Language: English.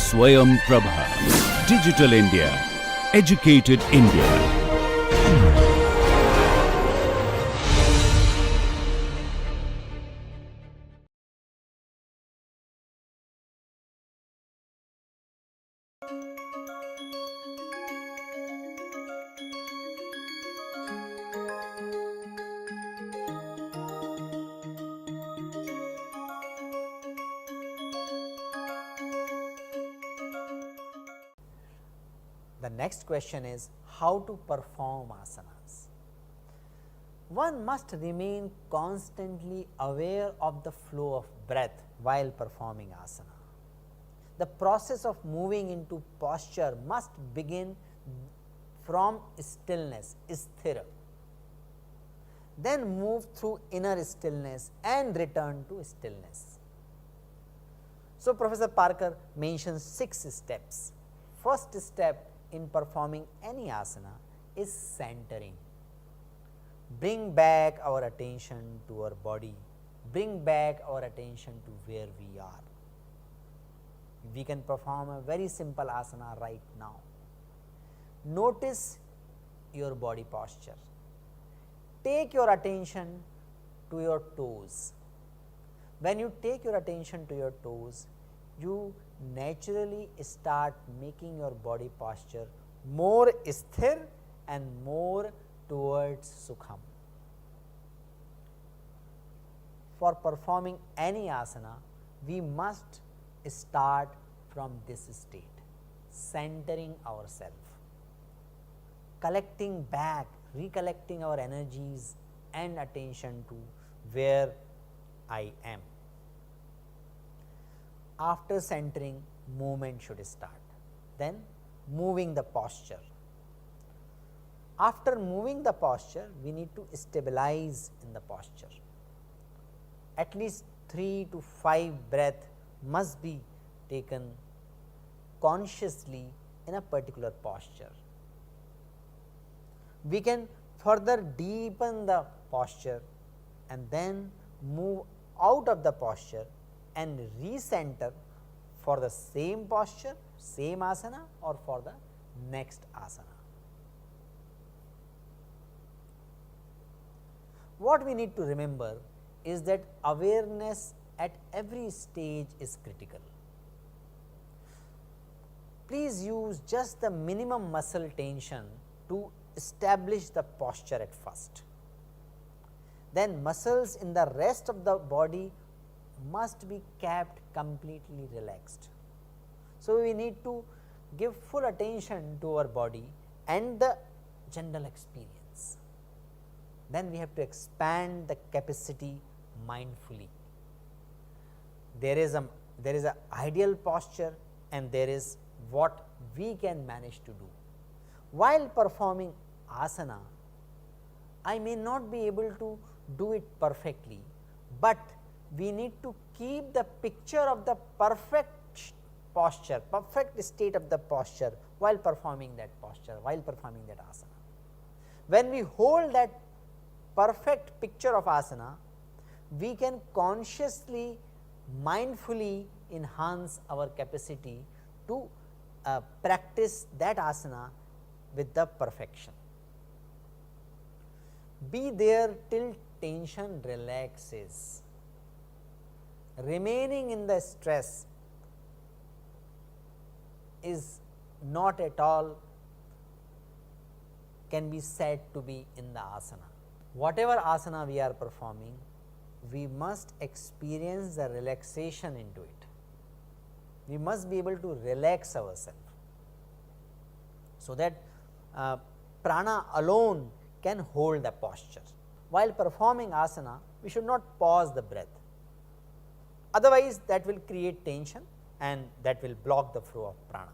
Swayam Prabha. Digital India. Educated India. The next question is how to perform asanas. One must remain constantly aware of the flow of breath while performing asana. The process of moving into posture must begin from stillness, sthira, then move through inner stillness and return to stillness. So, Professor Parker mentions 6 steps. First step in performing any asana is centering. Bring back our attention to our body, bring back our attention to where we are. We can perform a very simple asana right now. Notice your body posture. Take your attention to your toes. When you take your attention to your toes, you naturally start making your body posture more sthir and more towards Sukham. For performing any asana, we must start from this state, centering ourselves, collecting back, recollecting our energies and attention to where I am. After centering, movement should start. Then moving the posture. After moving the posture, we need to stabilize in the posture. At least 3 to 5 breaths must be taken consciously in a particular posture. We can further deepen the posture and then move out of the posture and recenter for the same posture, same asana or for the next asana. What we need to remember is that awareness at every stage is critical. Please use just the minimum muscle tension to establish the posture at first. Then muscles in the rest of the body must be kept completely relaxed. So, we need to give full attention to our body and the general experience. Then we have to expand the capacity mindfully. There is a ideal posture and there is what we can manage to do. While performing asana, I may not be able to do it perfectly, but we need to keep the picture of the perfect posture, perfect state of the posture while performing that posture, while performing that asana. When we hold that perfect picture of asana, we can consciously, mindfully enhance our capacity to practice that asana with the perfection. Be there till tension relaxes. Remaining in the stress is not at all can be said to be in the asana. Whatever asana we are performing, we must experience the relaxation into it. We must be able to relax ourselves, so that prana alone can hold the posture. While performing asana, we should not pause the breath. Otherwise, that will create tension and that will block the flow of prana.